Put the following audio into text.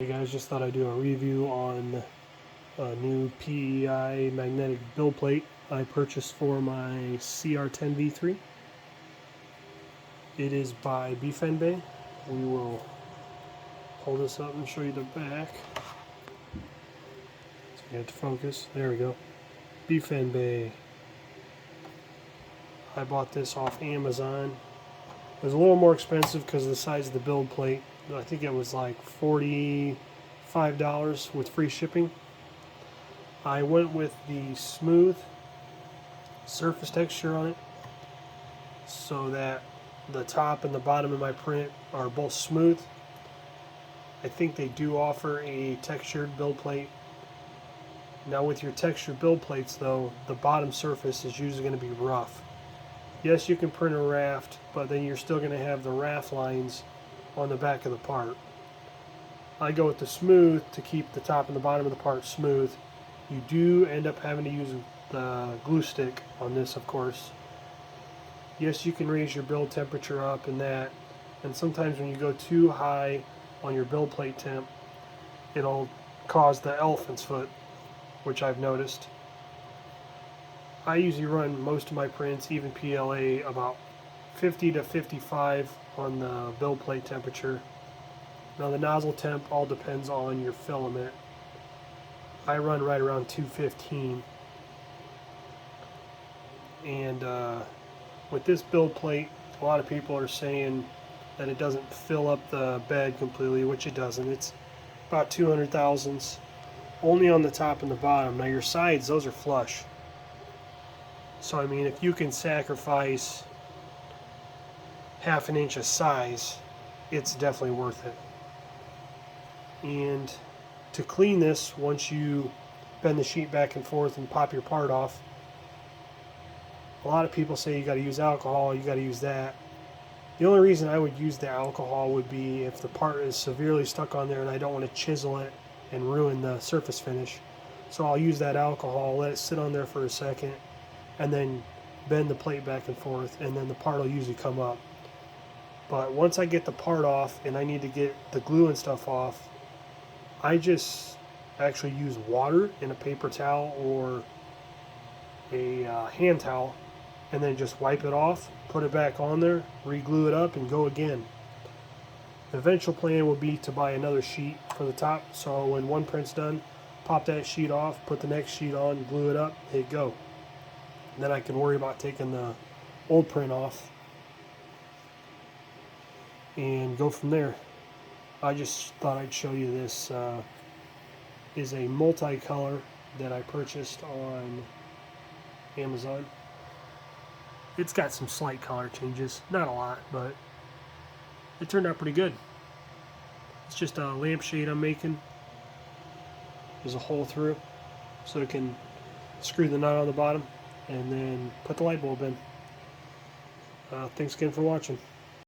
Hey guys, just thought I'd do a review on a new PEI magnetic build plate I purchased for my CR10 V3. It is by Befenbay. We will hold this up and show you the back. So we have to focus. There we go. Befenbay. I bought this off Amazon. It was a little more expensive because of the size of the build plate. I think it was like $45 with free shipping. I went with the smooth surface texture on it so that the top and the bottom of my print are both smooth. I think they do offer a textured build plate. Now with your textured build plates though, the bottom surface is usually going to be rough. Yes, you can print a raft, but then you're still going to have the raft lines on the back of the part. I go with the smooth to keep the top and the bottom of the part smooth. You do end up having to use the glue stick on this, of course. Yes, you can raise your build temperature up and that, and sometimes when you go too high on your build plate temp, it'll cause the elephant's foot, which I've noticed. I usually run most of my prints, even PLA, about 50 to 55 on the build plate temperature. Now the nozzle temp all depends on your filament. I run right around 215. And with this build plate, a lot of people are saying that it doesn't fill up the bed completely, which it doesn't. It's about 200 thousandths only on the top and the bottom. Now your sides, those are flush. So I mean, if you can sacrifice half an inch of size, it's definitely worth it. And to clean this, once you bend the sheet back and forth and pop your part off, a lot of people say you got to use alcohol, you got to use that. The only reason I would use the alcohol would be if the part is severely stuck on there and I don't want to chisel it and ruin the surface finish. So I'll use that alcohol, let it sit on there for a second, and then bend the plate back and forth, and then the part will usually come up. But once I get the part off and I need to get the glue and stuff off, I just actually use water in a paper towel or a hand towel, and then just wipe it off, put it back on there, re-glue it up, and go again. The eventual plan will be to buy another sheet for the top, so when one print's done, pop that sheet off, put the next sheet on, glue it up, hit go. And then I can worry about taking the old print off and go from there. I just thought I'd show you this. Is a multicolor that I purchased on Amazon. It's got some slight color changes, not a lot, but it turned out pretty good. It's just a lampshade I'm making. There's a hole through so it can screw the nut on the bottom and then put the light bulb in. Thanks again for watching.